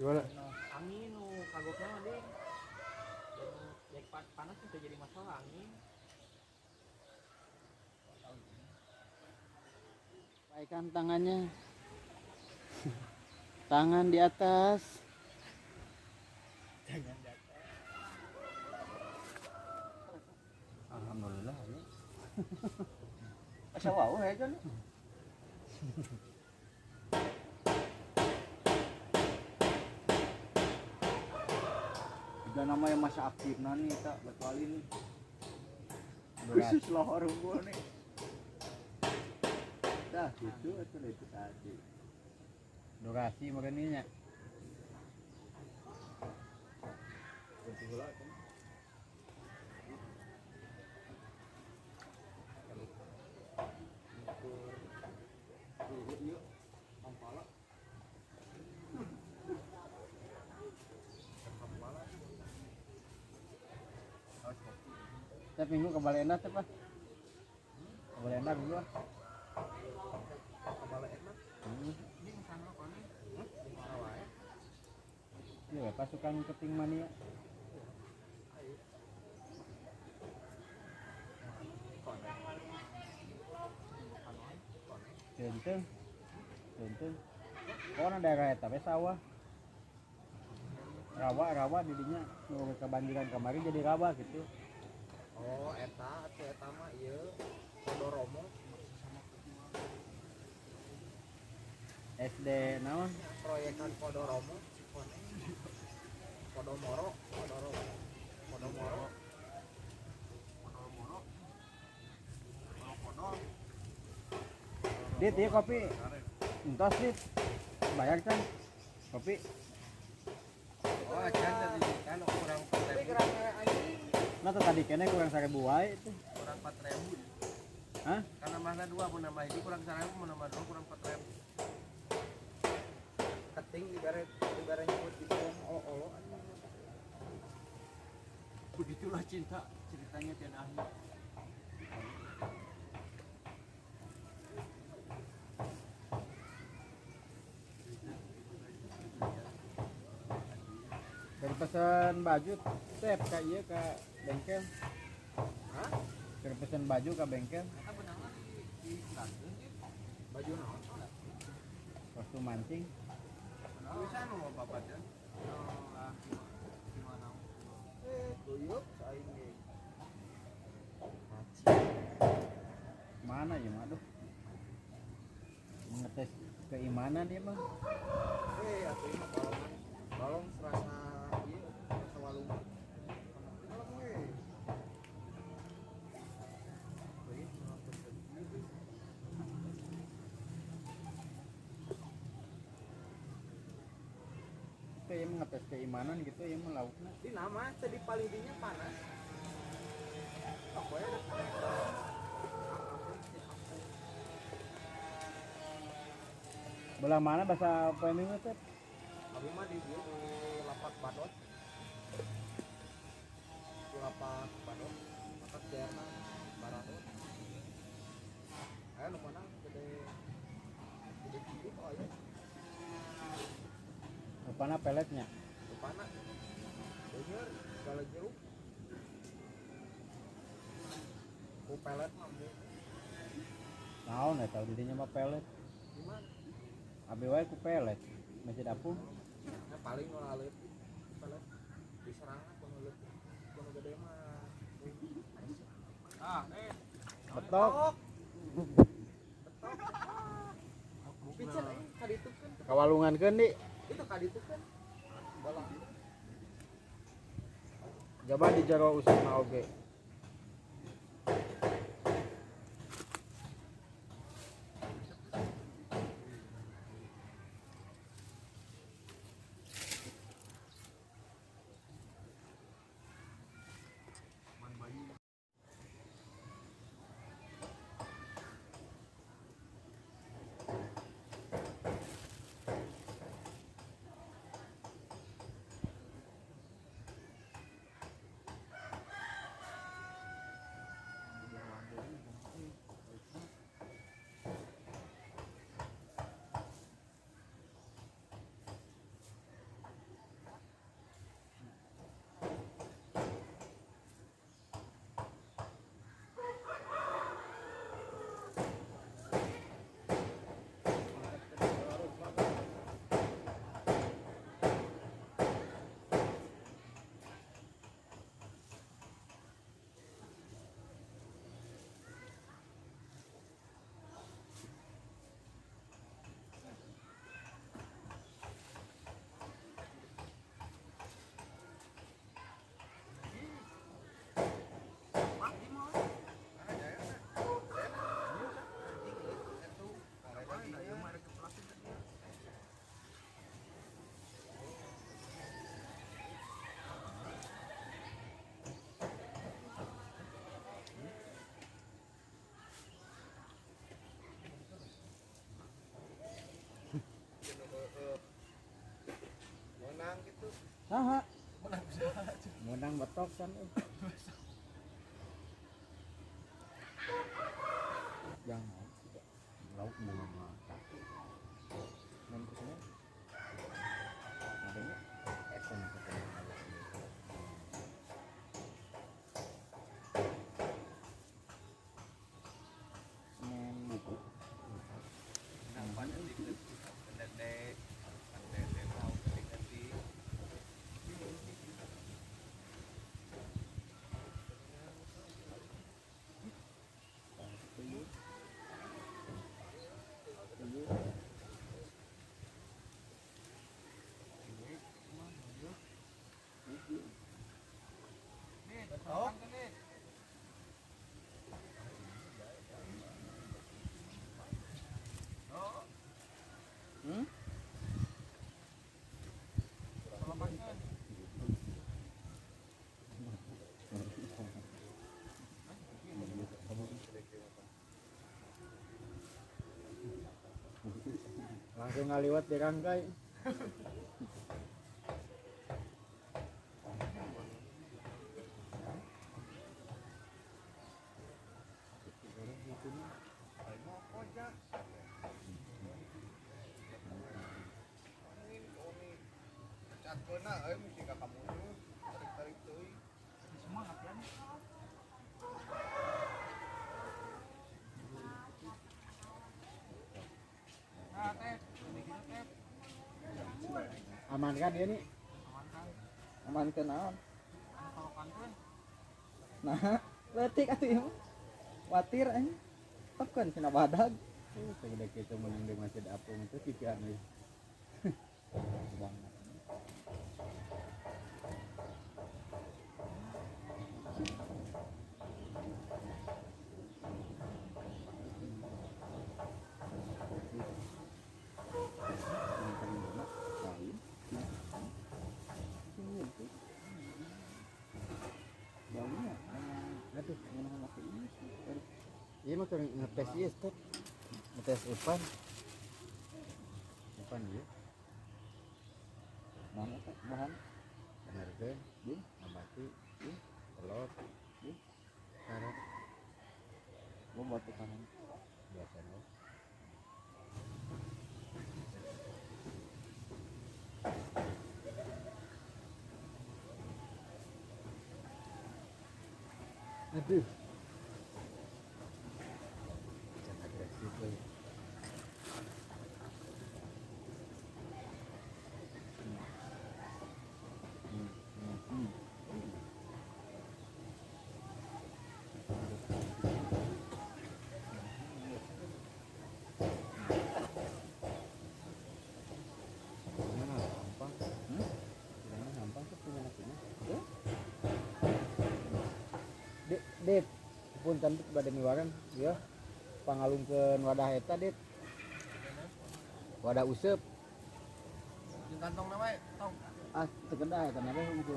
Gimana? Angin nu kagoknya mah ding. Dek panas itu jadi masalah angin. Baikkan tangannya. Tangan di atas. Jangan jatuh. Alhamdulillah ya. Asa wau ya kan. Udah namanya masa aktif nani tak kali nih. Khusus lohor gua nih. Dah gitu itu tadi. Durasi makanya. Setiap minggu ke Balenda tuh pak. Ke Balenda gua. Ke Balenda. Ini misalnya apa nih? Iya pasukan keting mania. Genteng. Kok ada daerah eta we sawah. Rawa didinya nu kebanjiran kemarin jadi rawa gitu. Oh, eta mah ieu Podoromo SD naon? proyekan Podoromo Podomoro Dit, iya kopi. Entos dit. Bayar kan? Kopi. oh acan tadi kan kurang 4.000 Nah tuh tadi kene kurang 1.000 wae itu. kurang 4.000 Hah? karena mana 2 mau nambah ini kurang 1.000 mau nambah 2 kurang 4.000 keting ibarat nyebut gitu olo begitulah cinta ceritanya tiada akhir. Dari pesan baju tep ka ieu ka bengkel. Hah? Dari pesan baju ka bengkel. Eta benangna di baju naon? Kostum mancing. Bisa nu bapak teh. Gimana? Tuyuk saing ge. Mana ya aduh. Ngetes keimanan dia mah. Atuh mah balong serasa ieu serasa walung. Kalau we. Kayak ngetes keimanan gitu ya mah laukna. Di nama tadi paling dinya panas. Apa ya? Belah mana bahasa poeming teh? Abi mah di dieu di lapak badot. Di lapak badot. Lapak Jerman Baradot. Nu mana gede gede kok aya. Rupana peletnya. Rupana. Bener segala jeruk. Ku pelet mah bu. Naon ya tahu didinya mah pelet. Gimana? Abi wae ku pelet. Masjid apung. Ya paling nu aleut pelet diserang kuno leutik. Kuno gede mah. Betok. Pincen kaditukeun. Kawalungankeun di. Itu kaditukeun. Balang. Jaba di jero usahna oge. Aha, Menang bisa. menang betok kan. Jangan. Lauk mau makan. Dan kesini. Adanya ekon ketemu. Semen buku. Nampak dikit. Pendek. Pendek tahu ganti. Oh. Hmm? Langsung ngaliwat di rangkai. Semangat kan? Nah, teh, ini kita teh Aman kan dia nih? amankan. Aman kenaon? Kalau kantun, Nah, letik atuh ieu. Watir anjing. Tekan cenah badag. Segede kitu menang di masjid apung itu pikiran euy. Banget. Aduh, mana pakai ini sih? Iya mah kan ngetes ieu step. Ngetes Upan. Upan ieu. Mana teh bahan? Bener teh. Di abati, di telur, di karet. Gua buat kanan. Biasa no. Aduh. Jangan agresif euy. Gimana gampang? Gimana gampang tuh punya nakinya? Dit, punten teh bade miwaran, ya. Pangalungkeun wadah eta, Dit. Wadah useup. Di kantong nama tong. Ah, teu kedah eta na teh gitu.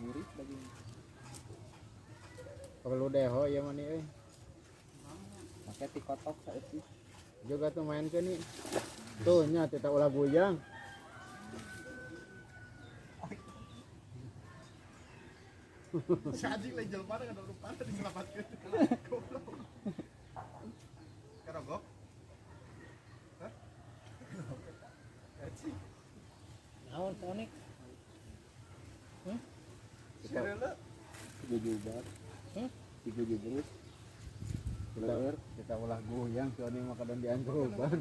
Gurih daging. Perlu deho ya mani euy. Make ti kotok saeutik. Juga tuh main ke nih. Tuh nya teh ulah goyang. Si anjing lain jelema kan udah lupa diselamatkeun. Goblok. Karogok. Hah? Anjing. naon tonik? Kita jujubat. Tiga jujur. Kita ulah goyang soalnya maka dan diantroban.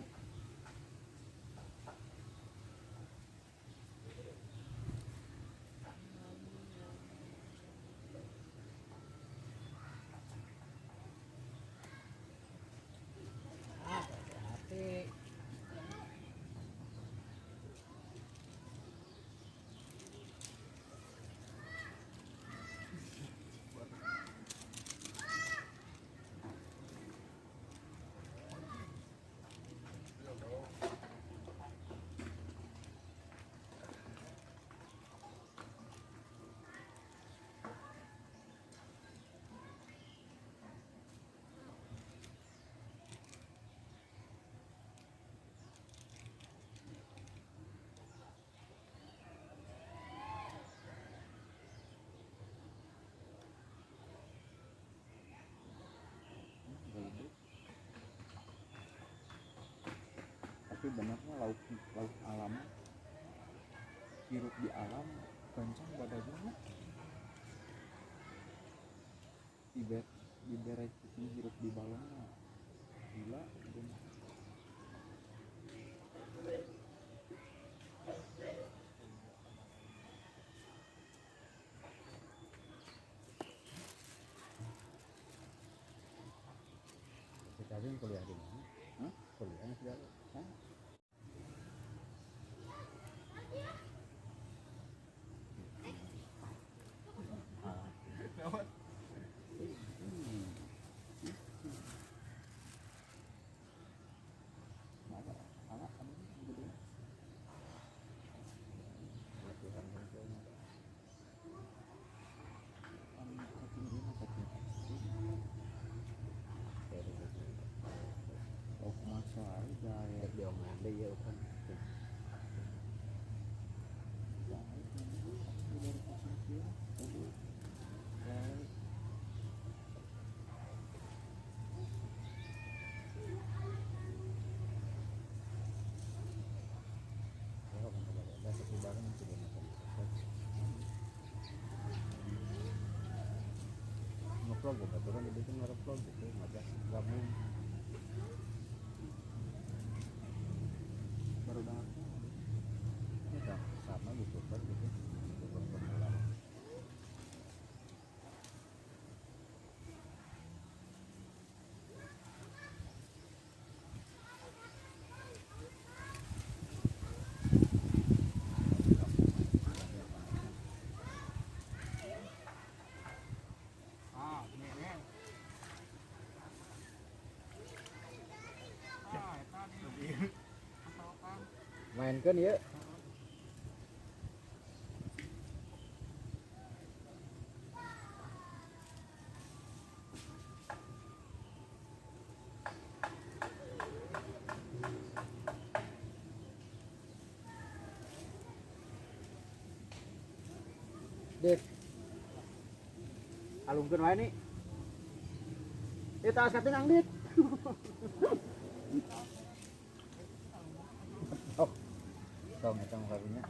tapi benarnya lauk lauk alam hirup di alam kencang badannya diberet hirup di balonnya gila bener. Kalian kuliah di mana? Hah? Kuliahnya sudah hah? Vlog gitu, turun di bikin vlog gitu, ngajak gabung. Baru banget. Ini kan sama YouTuber gitu, YouTuber pemula. Mainkan ya. Dit. Alungkeun wae nih. Ieu taas katenang dit. Oh. Tong kalinya.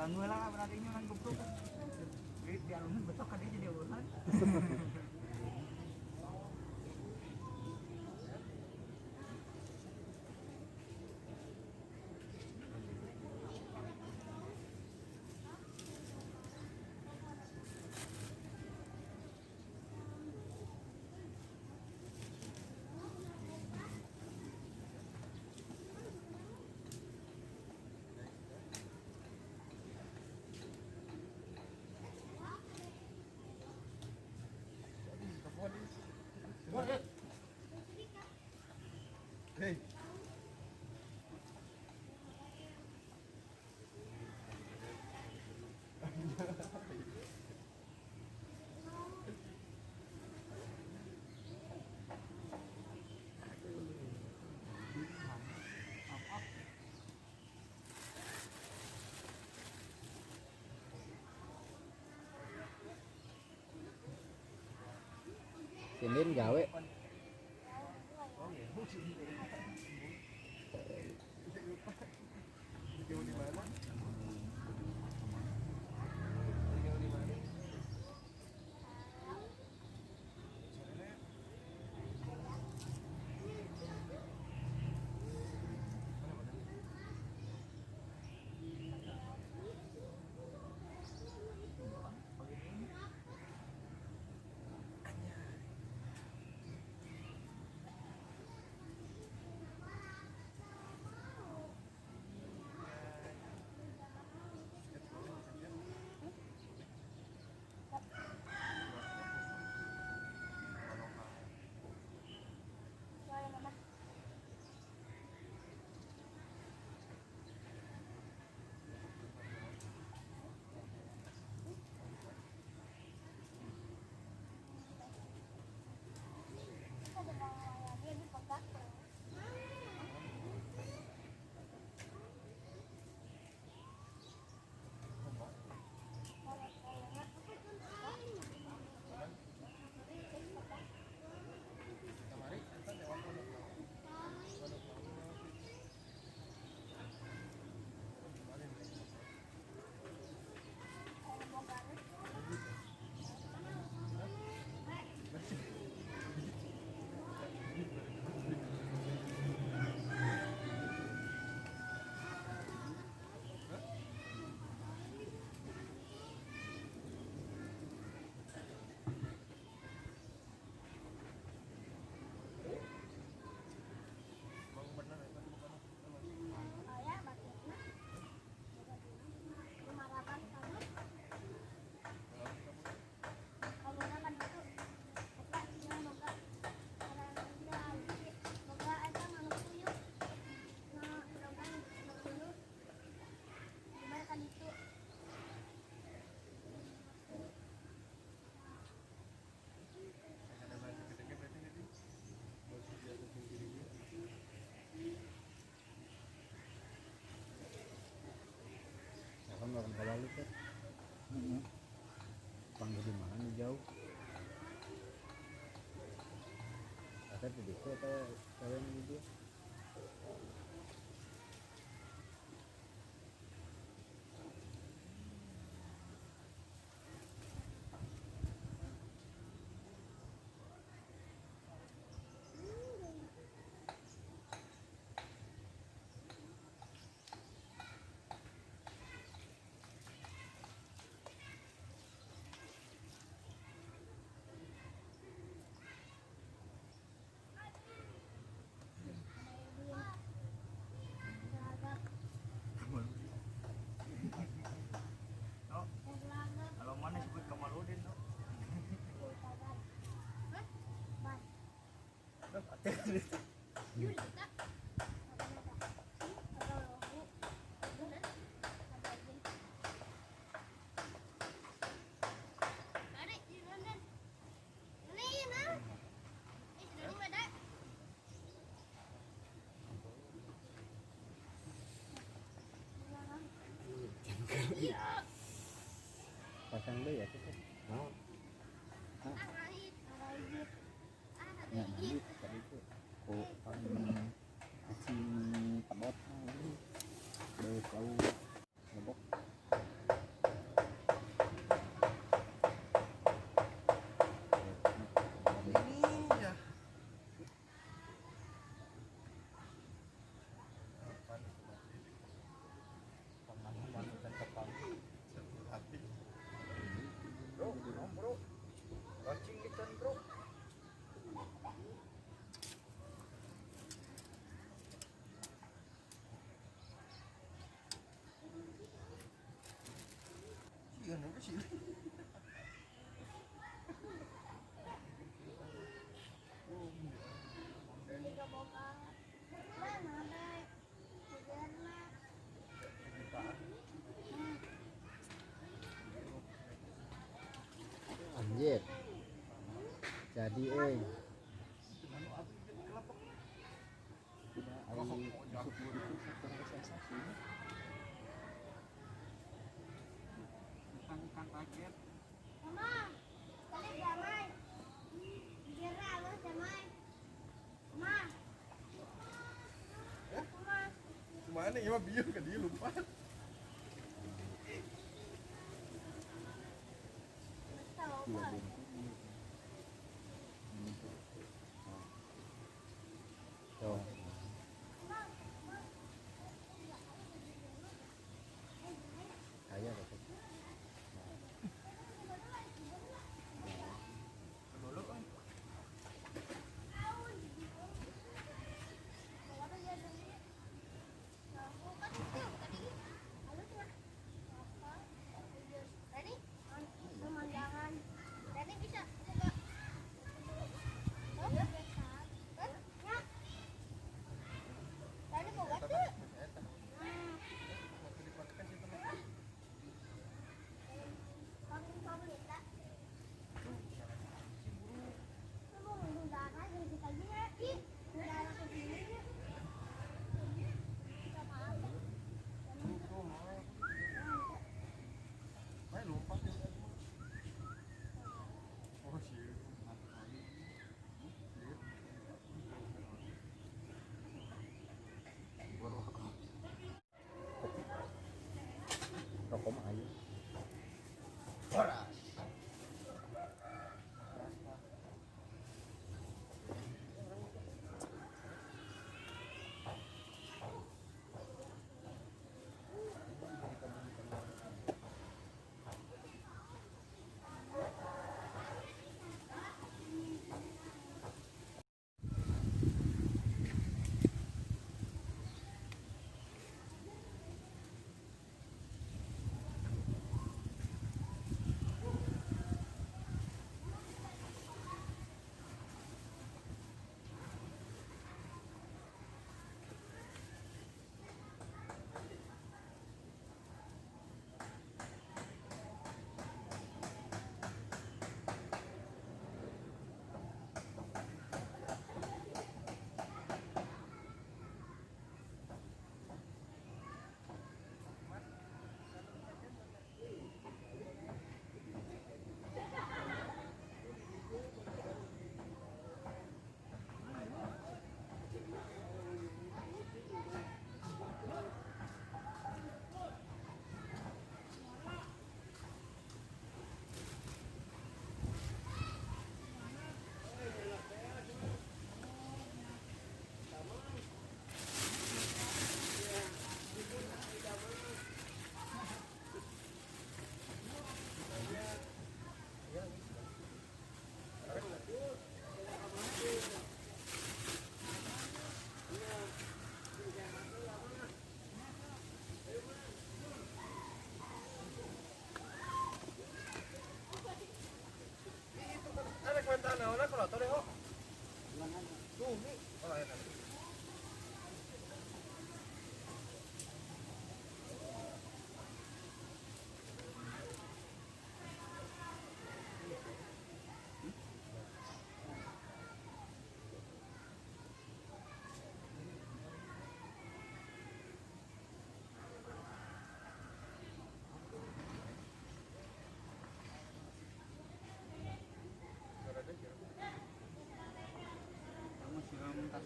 Kan lah berarti ini orang goblok. Di alumni betok kan dia jadi urusan. Hey. Sinin gawe. balik ya. Panggil di mana nih jauh? Ada di desa atau saya ini dia? Kalau mana sebut Kamaludin no? Pasang deh ya kita. Nah, Ya nanti tadi itu kok kasih pedot ini dari tahu lebok. Anjir. Jadi air masuk itu sektor sensasi. Ikan paket. Mama, balik damai. Bicara lo damai. Mama. Mama. Mana ya biar ke dia lupa. Tahu Dua apa? bungkus. Tuh. Kaya dapat. Ready? Pemandangan. Ready bisa? Buka. Ya. Tadi buka tuh. Rokok mah ayo.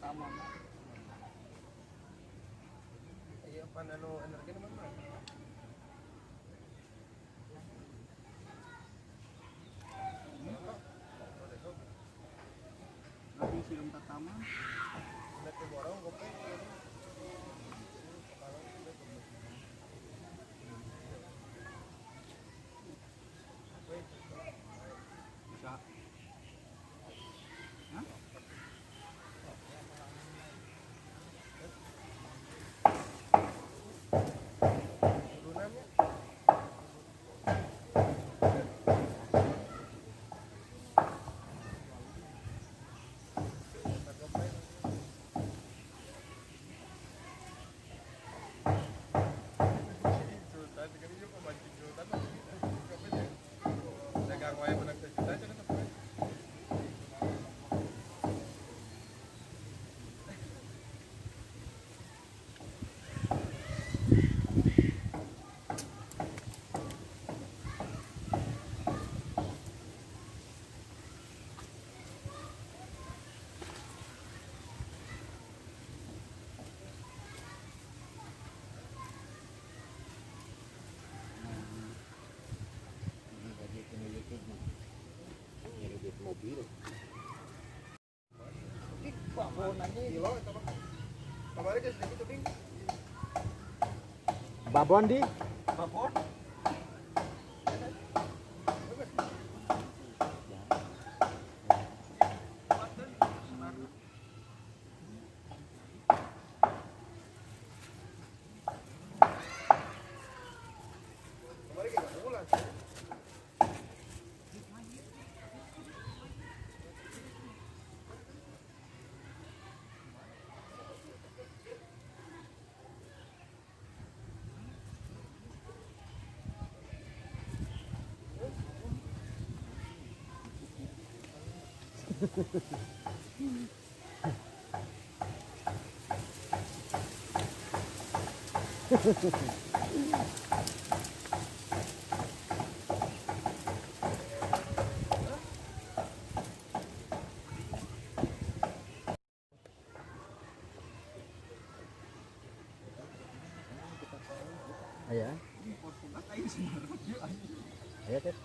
pertama. Iya pan anu energi mana? Nanti film pertama. Nanti borong kopi. Bisa. Hah? Turunannya. Mobil. Kilo itu mah. Kemarin dia sedikit tuh ding. Babon di. Babon. Kemarin kita pulang. Aya. Aya teh.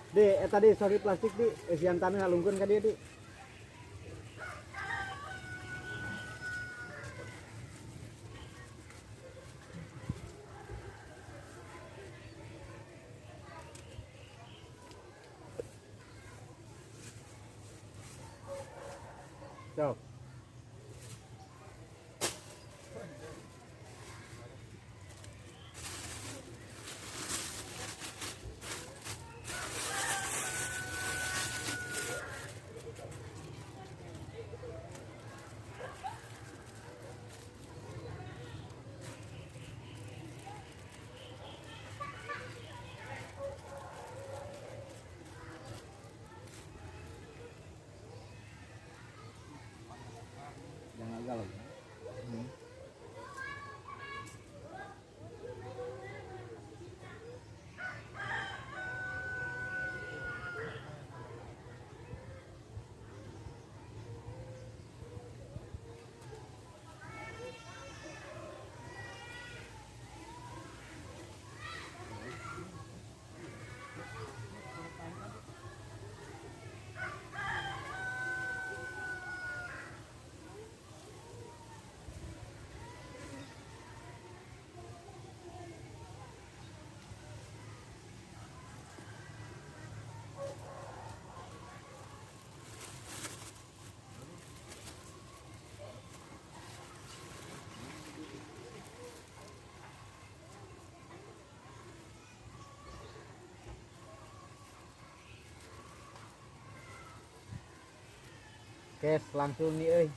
Di, tadi sorry plastik di, isian tanah ngalungkeun ka dieu di. Sok. Jangan galau. Kes langsung nih euy.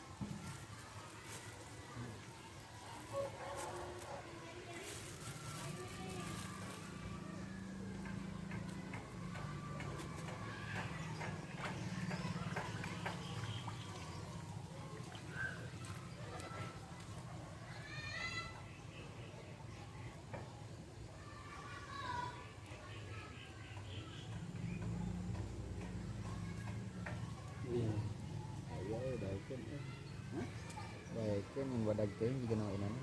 Kan yang badag teh juga naonan.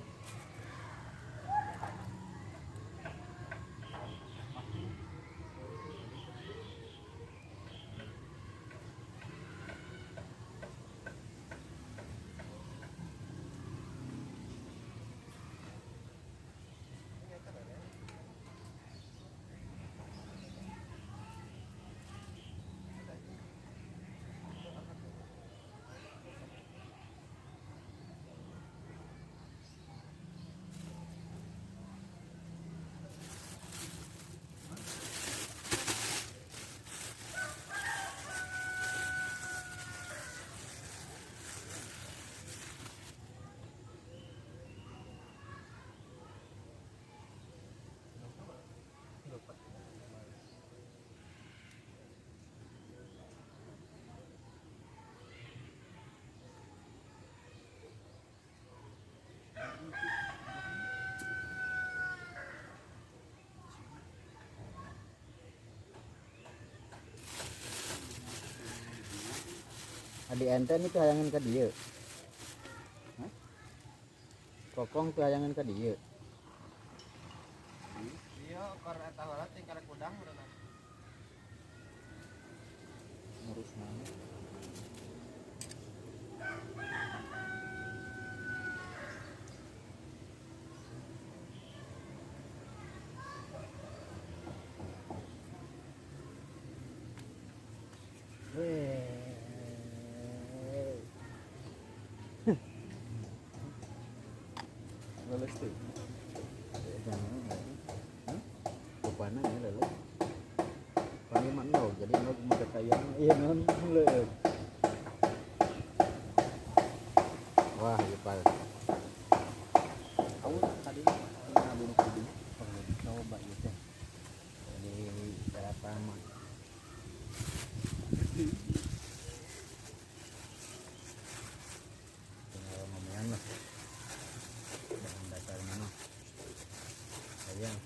Adi ente ini tuh hayangan ke dia. Hah? Kokong tuh hayangan ke dia. Iya, karena eta heula teh karek udang urang. Ngurus mana? Lulus tuh. Rupanya ini lele. Pani mana jadi mau kayang iya non lele. Wah, ipal. Kamu tadi pernah bunuh kudu. Perlu dicoba gitu. Jadi berapa mah? Tinggal ngomongan lah. Dengan dasar mana? Sayang.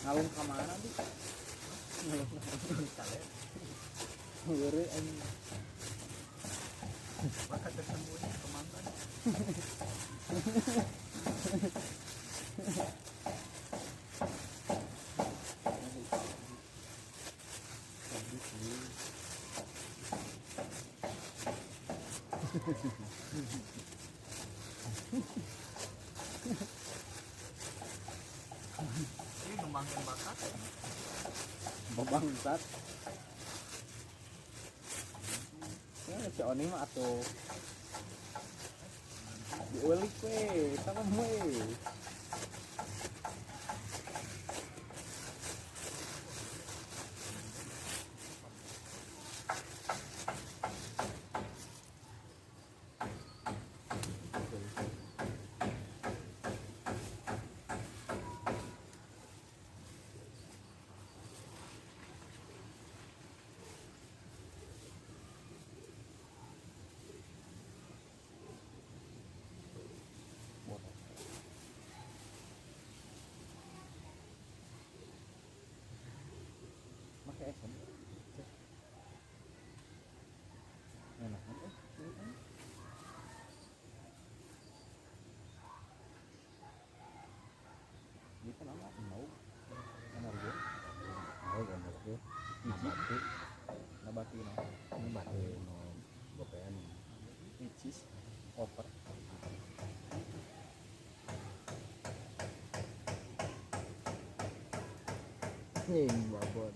Ngalung ke mana tuh? Ngalung ngeri anjing. Maka tersembunyi kemantan. Ini ngembangkan bakat. Bangsat. Ya si Oni mah atuh diulik we, sama we. Pakai es. Enak kan? Ini kan anak mau energi. Oh, bener tuh. Nabati, Nabati no. nabati no gopean. Icis over. Nih, babon.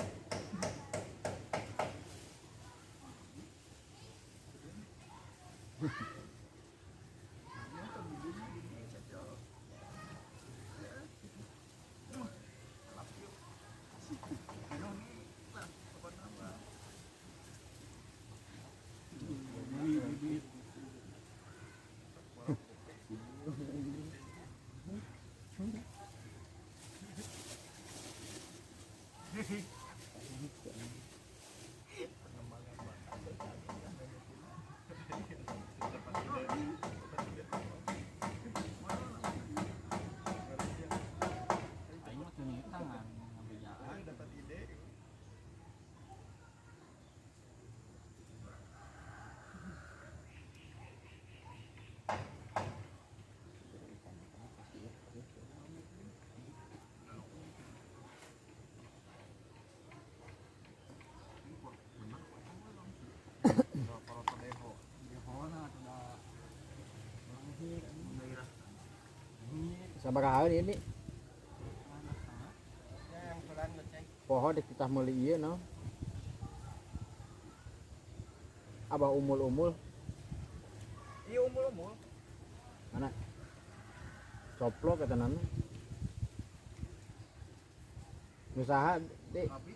Aing mah teu nyita ngambil jalan. dapat ide. Sabaraha ini Yang pelan ngecek. pohon di kita meuli ieu naon? Abah umul-umul Iya umul-umul. mana? Coplok eta nama. Usaha Dek. Tapi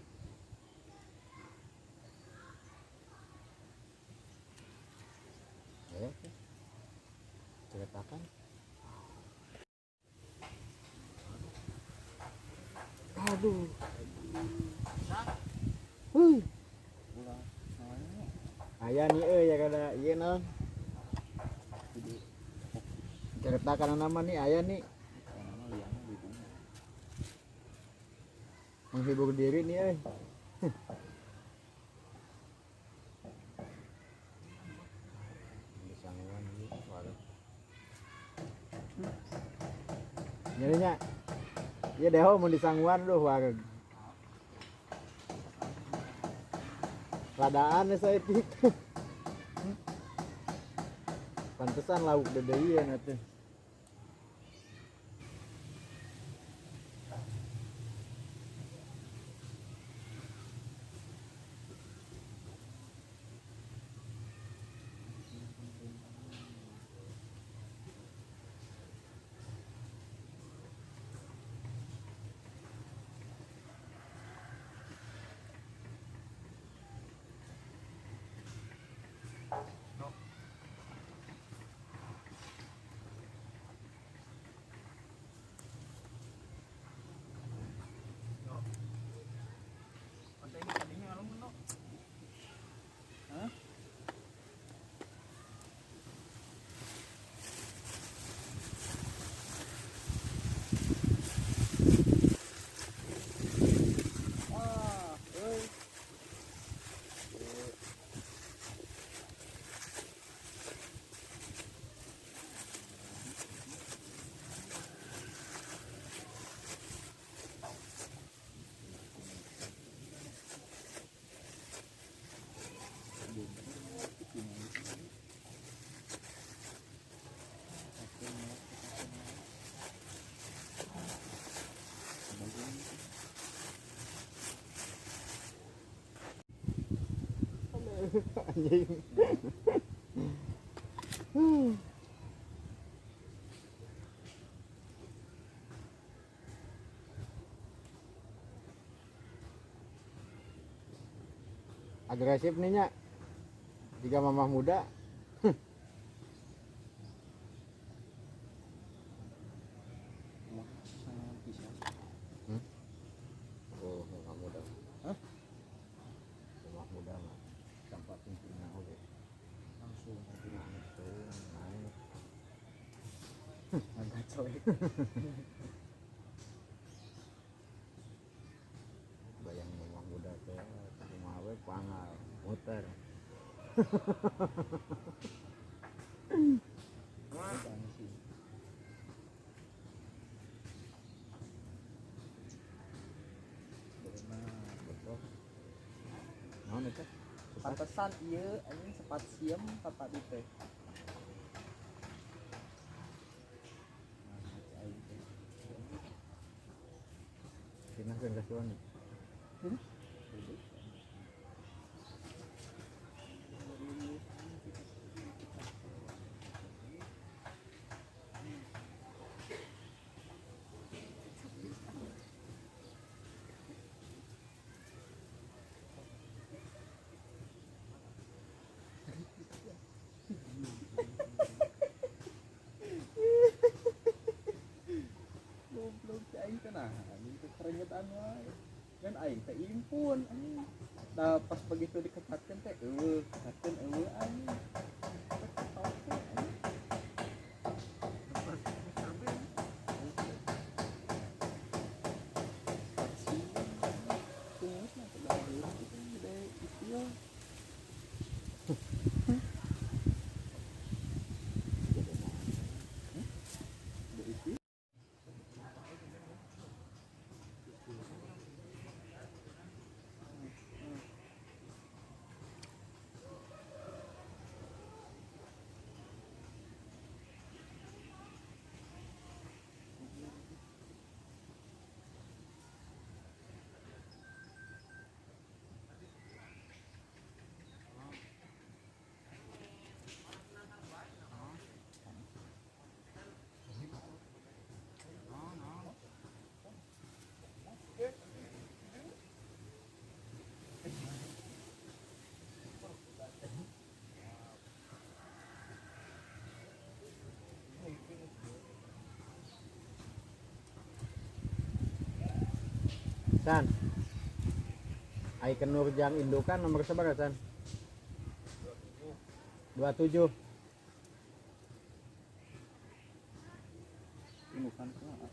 Ya. Ceritakan. Aduh. Ulah namanya Aya nih ya kada ieu naon? Ceritakan nama nih aya nih nama liangnya di dunia. menghibur diri nih Disangguan gitu waduh. Nyarinya iya deh mau disangguan duh wareg. Radaan saya tik. Pantesan lauk dedeieun atuh. Asa ini tadinya ngalung no. Anjing. Agresif nih nya. Jika mamah muda Wah, sangat bisa. oh mamah muda. Hah? Mamah muda mah tanpa pimpinnya oke. Langsung Naik. agak colek. Bayang mamah muda teh kumaha we pangal muter. Bukan sih. Betul. Naon eta? Pantesan ieu anjing sepat siem papa di teh. Cenah kan kasuan. Goblok si aing teh nah, anjing teh keringetan wae. kan aing teh impun anjing. Nah pas begitu dikecatkan teh kecatkan anjing. Oke anjing. San, Icon Nurjang Indukan nomor seberapa San? 27. Ini bukan salah.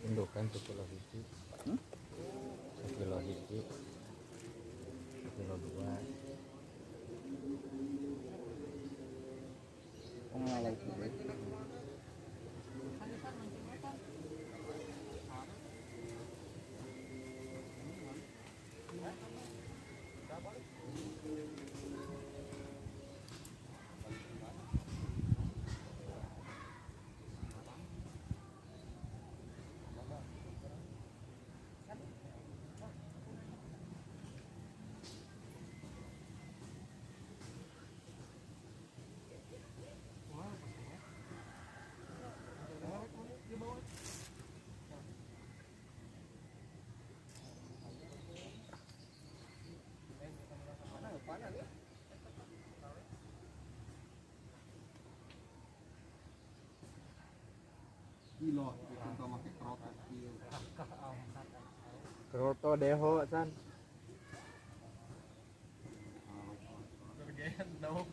Indukan 1 kilo hiji. 1 kilo hiji. 1 kilo 2. Pengalau itu deh. Kilo kita pakai kroket kilo. Kroto deho San. Bergean dong.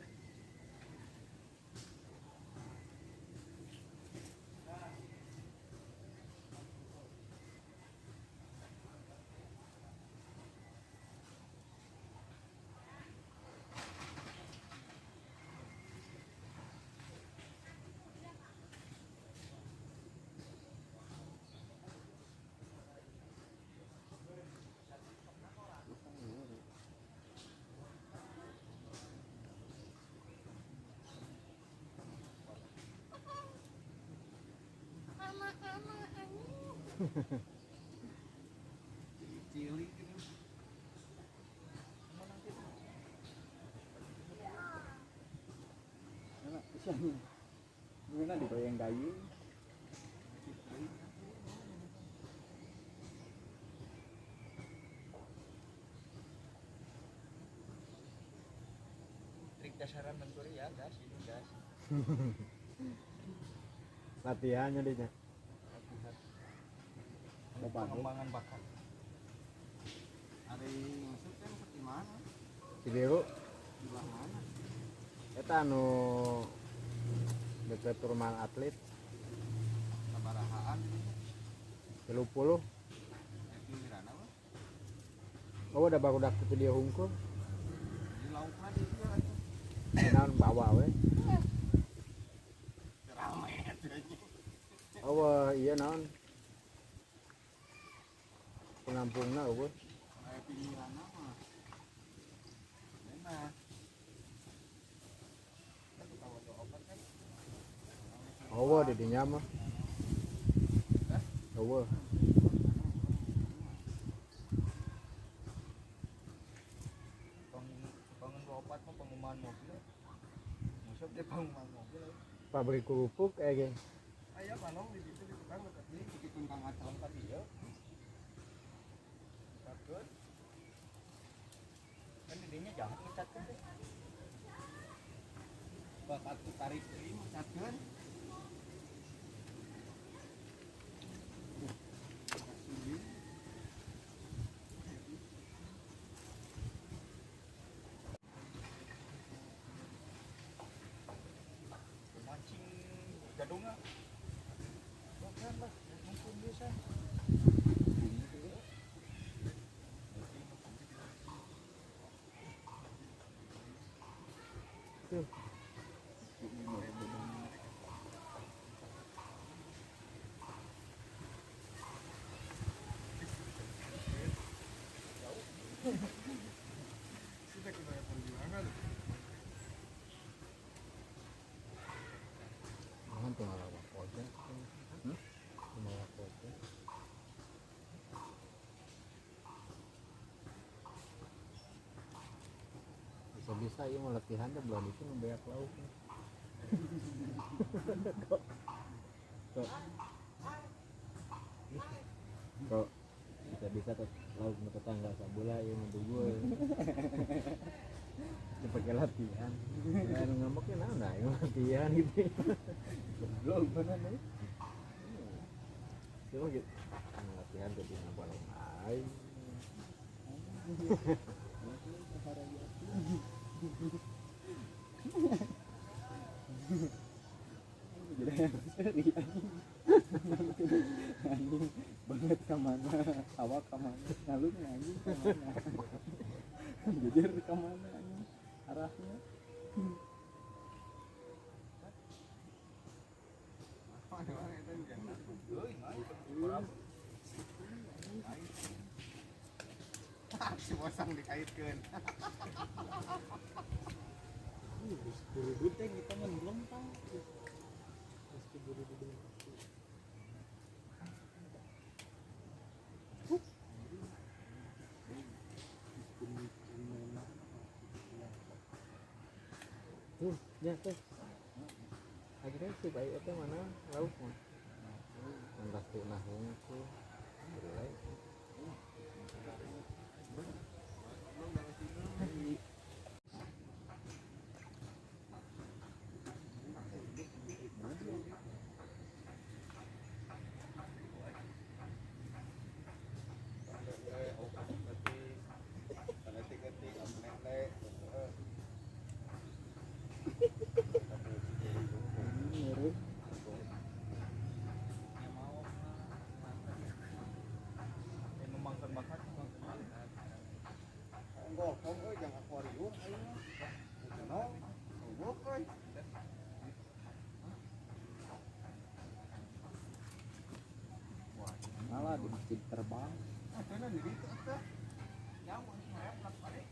Ama anjing. Cilik gitu. Mana siapa? Gimana dibayang gayu? Trik dasaran mencuri ya, gas ini gas. Latihannya dia. Pengembangan bakat. Ada masuk kan seperti mana? Cibiru Di mana? eta anu deket rumah atlet Sabarahaan ini. 30. Pinggiran apa? Oh udah baru dak video hungkul. Di lauknya di itu kan. Naon bawa we. Ramai itu aja. Oh iya naon. Pengampungna eueuh. Kayak pinggiran apa? Enak. Eueuh di dinya mah. Eueuh. Bangun 24 mah pengumuman mobil. Masuk dia pengumuman mobil. Pabrik kerupuk ge. Ayah panong di situ di tukang dekat ini bikin kang acang tadi ya. Takut. intinya jangan ngecatkan deh. Bakat tarik ini macatkeun. Mancing gadungnya. Bukan lah, mungkin bisa. Kita kena perjuangan. Mohon tinggal awak aja. Tinggal awak aja. Bisa-bisa ya mau latihan tuh belum itu membayar lauk. Kok bisa-bisa ke lauk ke tetangga sabula ya mau gue. Pakai latihan. Kan ngambeknya nah ya latihan gitu. Belum benar nih. Cuma gitu. Latihan jadi nambah lain. Jadi seri anjing banget kemana awak kemana ngalurnya anjing kemana jujur kemana anjing arahnya Si bosang dikaitkeun. buru-buru teh kita mah belum tahu Ya teh. Akhirnya si bayi itu mana lauk mah. Lantas tuh nahung tuh. Berai. Enggak, kamu jangan akuarium ayo. Kenal? Enggak kan. malah di masjid terbang Karena diri itu apa? Nyawa nih, plak balik.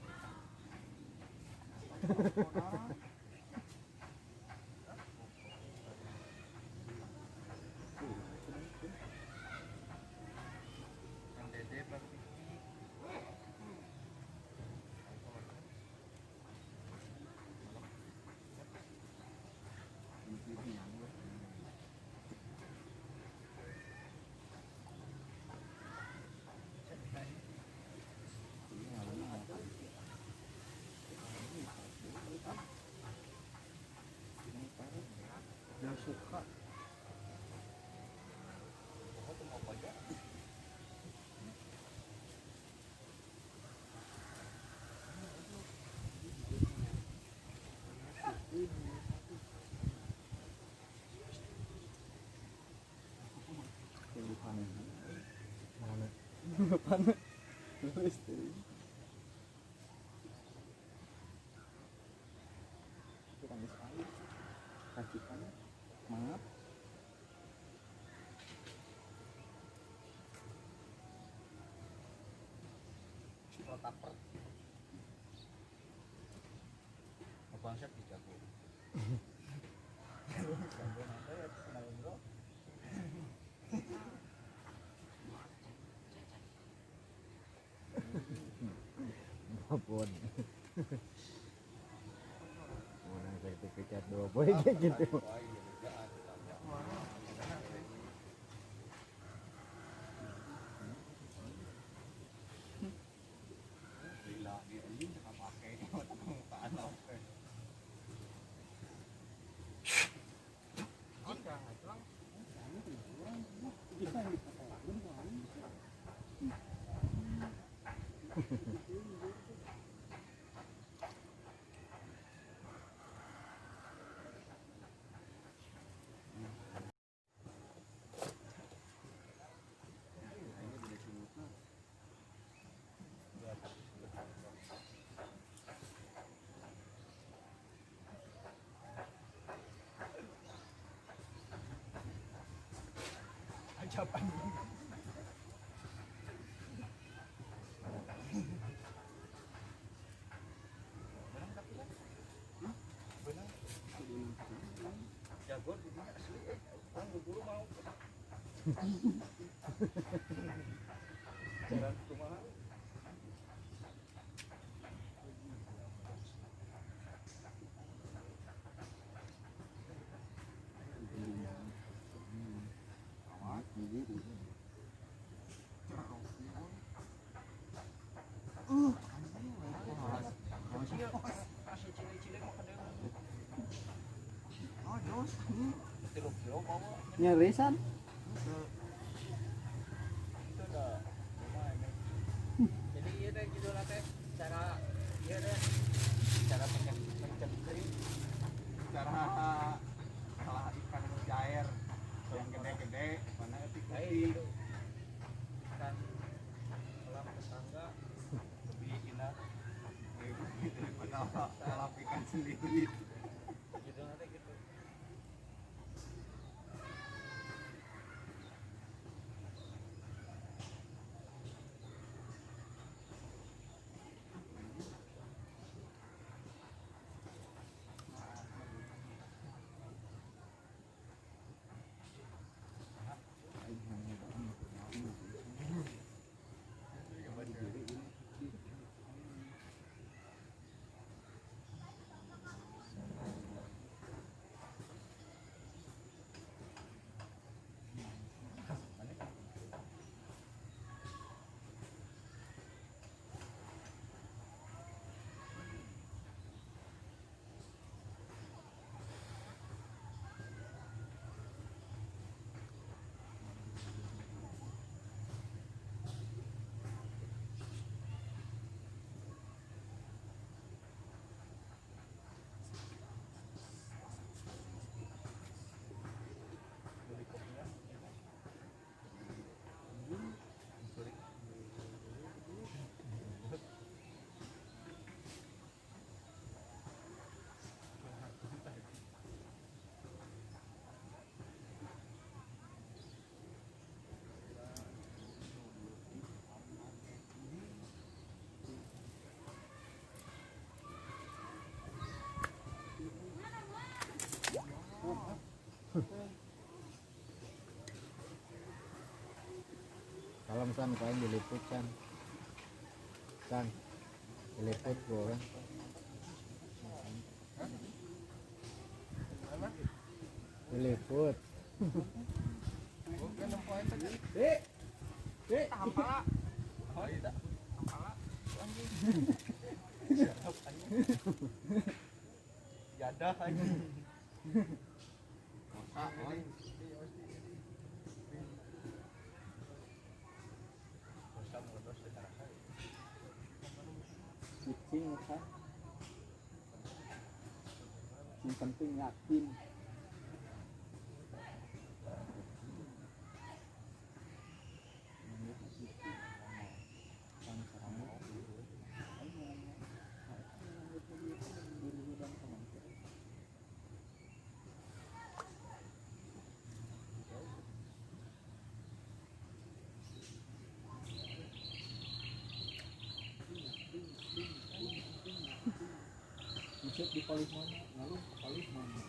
yang suka yang dipanen Mana? panen terus tuh kurang sekali racikan maaf Taper. Abang siap dijago. Apapun. Mana sertifikat 2 boy kayak gitu. Ajaban. Jago di mana asli orang guru mau. Jalan kumaha? Nyerisan. Jadi iya deh judul teh cara iya deh cara mencari Cara salah ikan cair yang gede-gede mana etik-etik. ikan kolam tetangga Lebih indah daripada salah ikan sendiri. judulnya teh gitu. Kalau misalnya kalian diliput kan diliput gua kan diliput Bukan poin tadi. Tampala. Oh iya. Tampala. Siap anjing. Jadah anjing. masa oi Dosa modos secara saya. Kucing kan. Yang penting yakin. Masuk di polis mana? Lalu polis mana?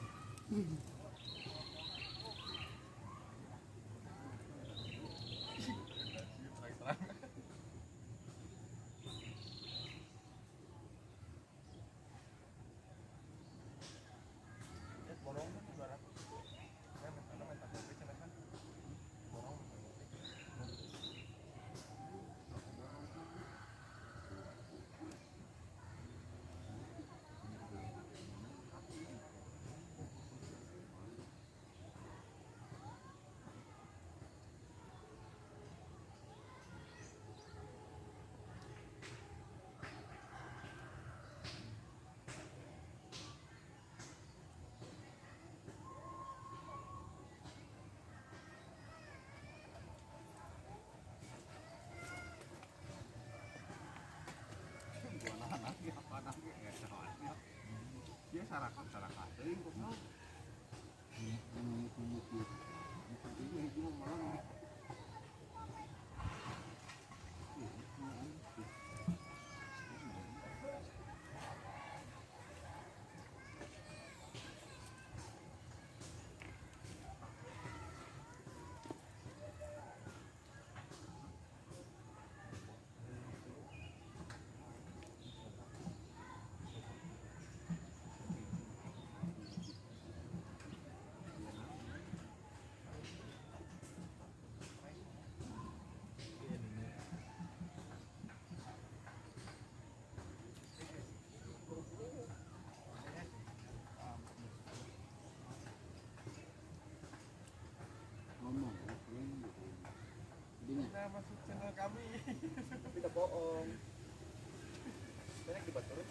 sarakat teuing kok. Ini hiji mah malang. ngomong jadinya Nah, masuk channel kami. Tidak bohong. Saya dibaturin.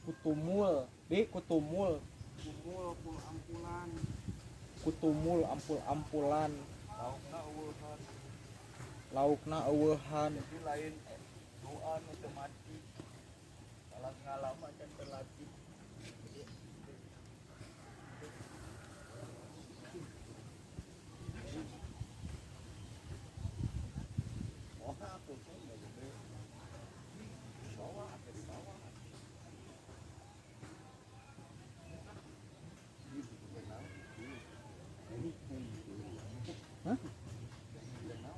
Kutumul, kutumul, Kumpul pul ampulan. kutumul ampul-ampulan, Laukna eueuhan. laukna eueuhan. Jadi lain doa nu mati. Kalau ngalama can terlatih. oh aku tuh nggak gede bawah ada di bawah gitu kenal Hah?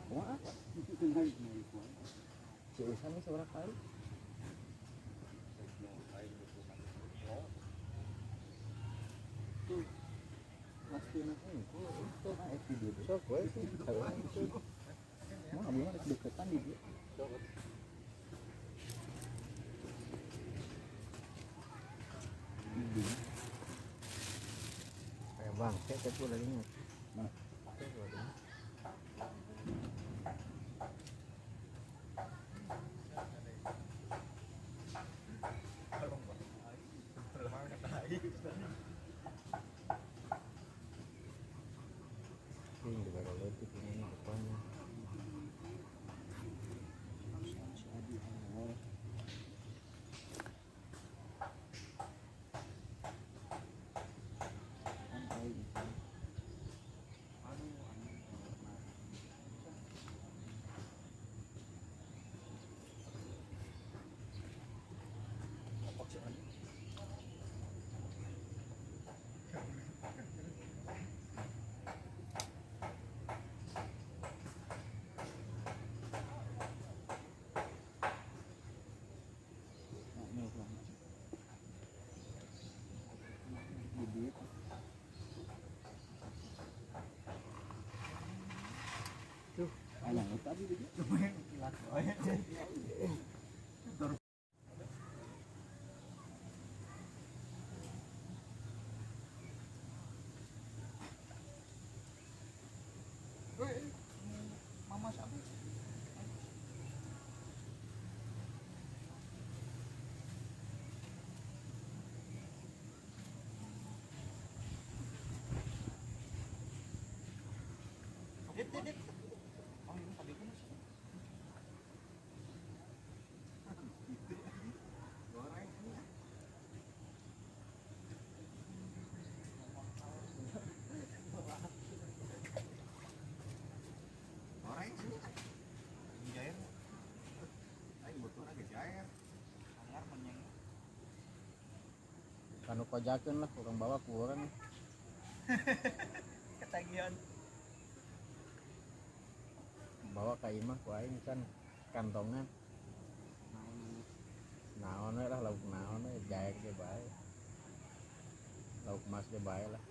Kumaha apa? Si Usan ini seberapa kali? Pasti nak itu mah video itu. Sok we sih. Mau abis mah deketan di dia. kayak bang saya tuh lagi ingat ini juga kalau itu ini depannya si Adi Anwar kan tahu gitu Anak tadi dia. Mama siapa? Dit. Oh, ini tadi kan sih. Goreng ini. Goreng sih. Jair. Aing butuh lagi jair. Anggar menyeng. Kanu kojakeun lah kurang bawa ku urang Ketagihan. bawa ka imah ku aing kan kantongan naon we lah lauk naon we jaek ge bae lauk mas ge bae lah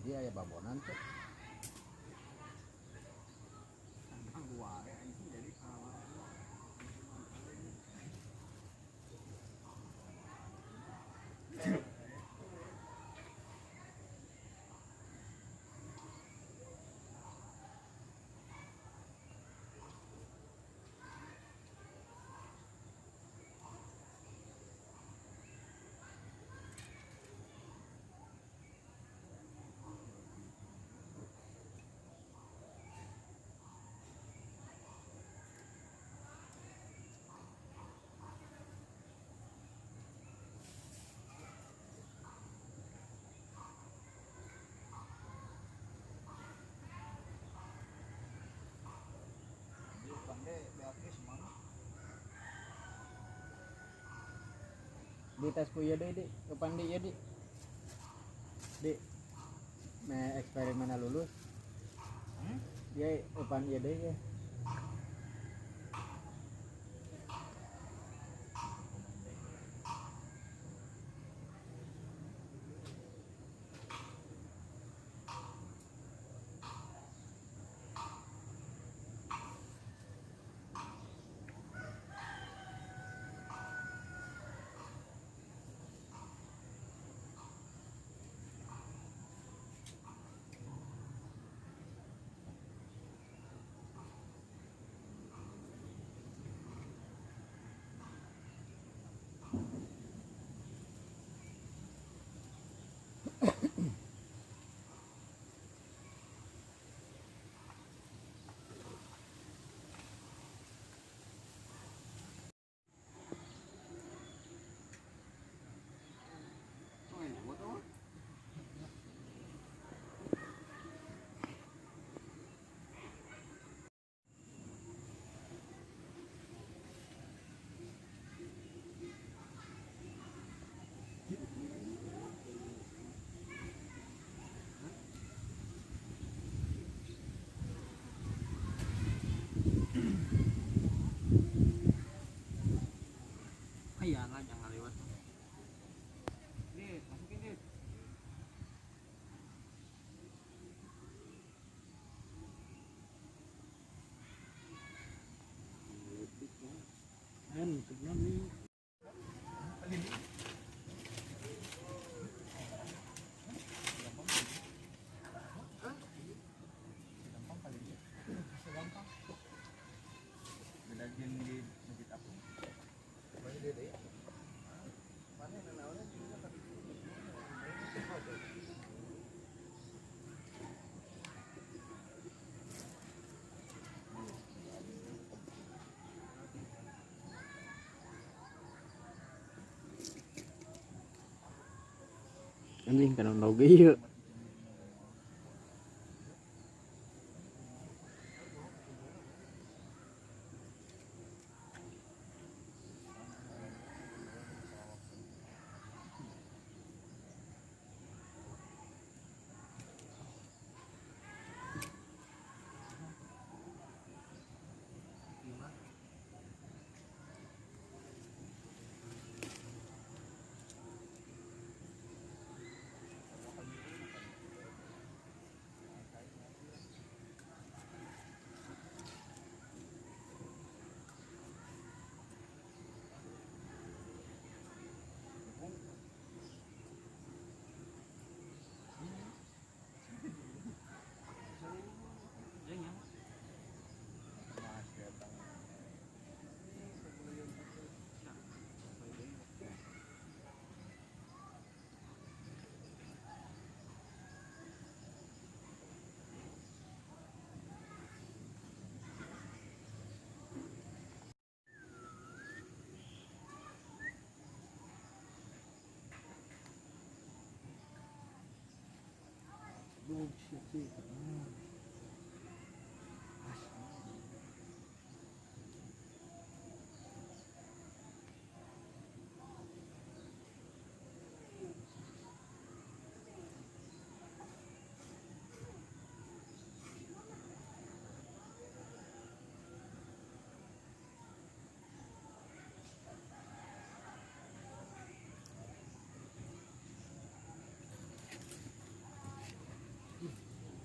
jadi aya babonan tuh Ang wae. Di tes ku ieu deui di depan di ieu di me eksperimen lulus dia depan ieu deui ya. Iyalah jangan lewat. Dit, masukin dit. Beda jeung di masjid apa? Anjing kan logo ieu.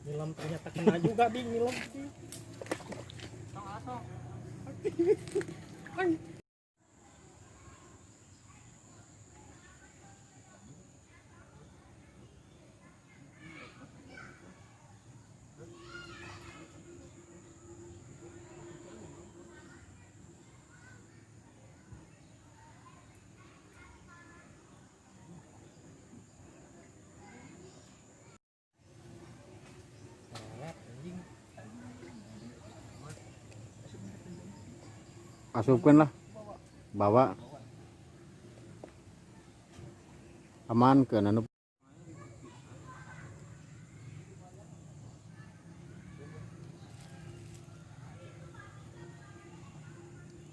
Nilam ternyata kena juga Bing, nilam. Tong asok. Asupkan lah, bawa aman ke nanu.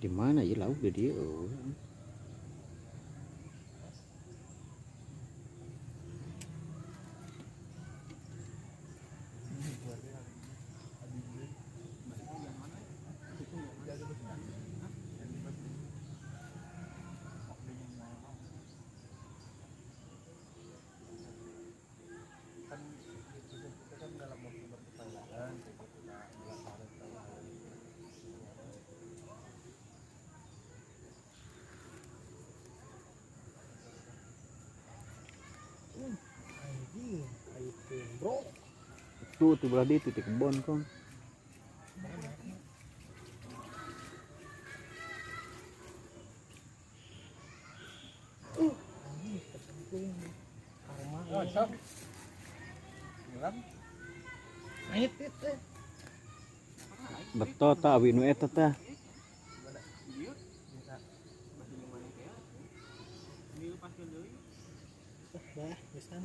Di mana ya lauk dia? Tuh belah di titik kebon kong. Oh, sok. Ngelam. Ait itu. Beto ta awi nu eta teh. Dah, geus kan.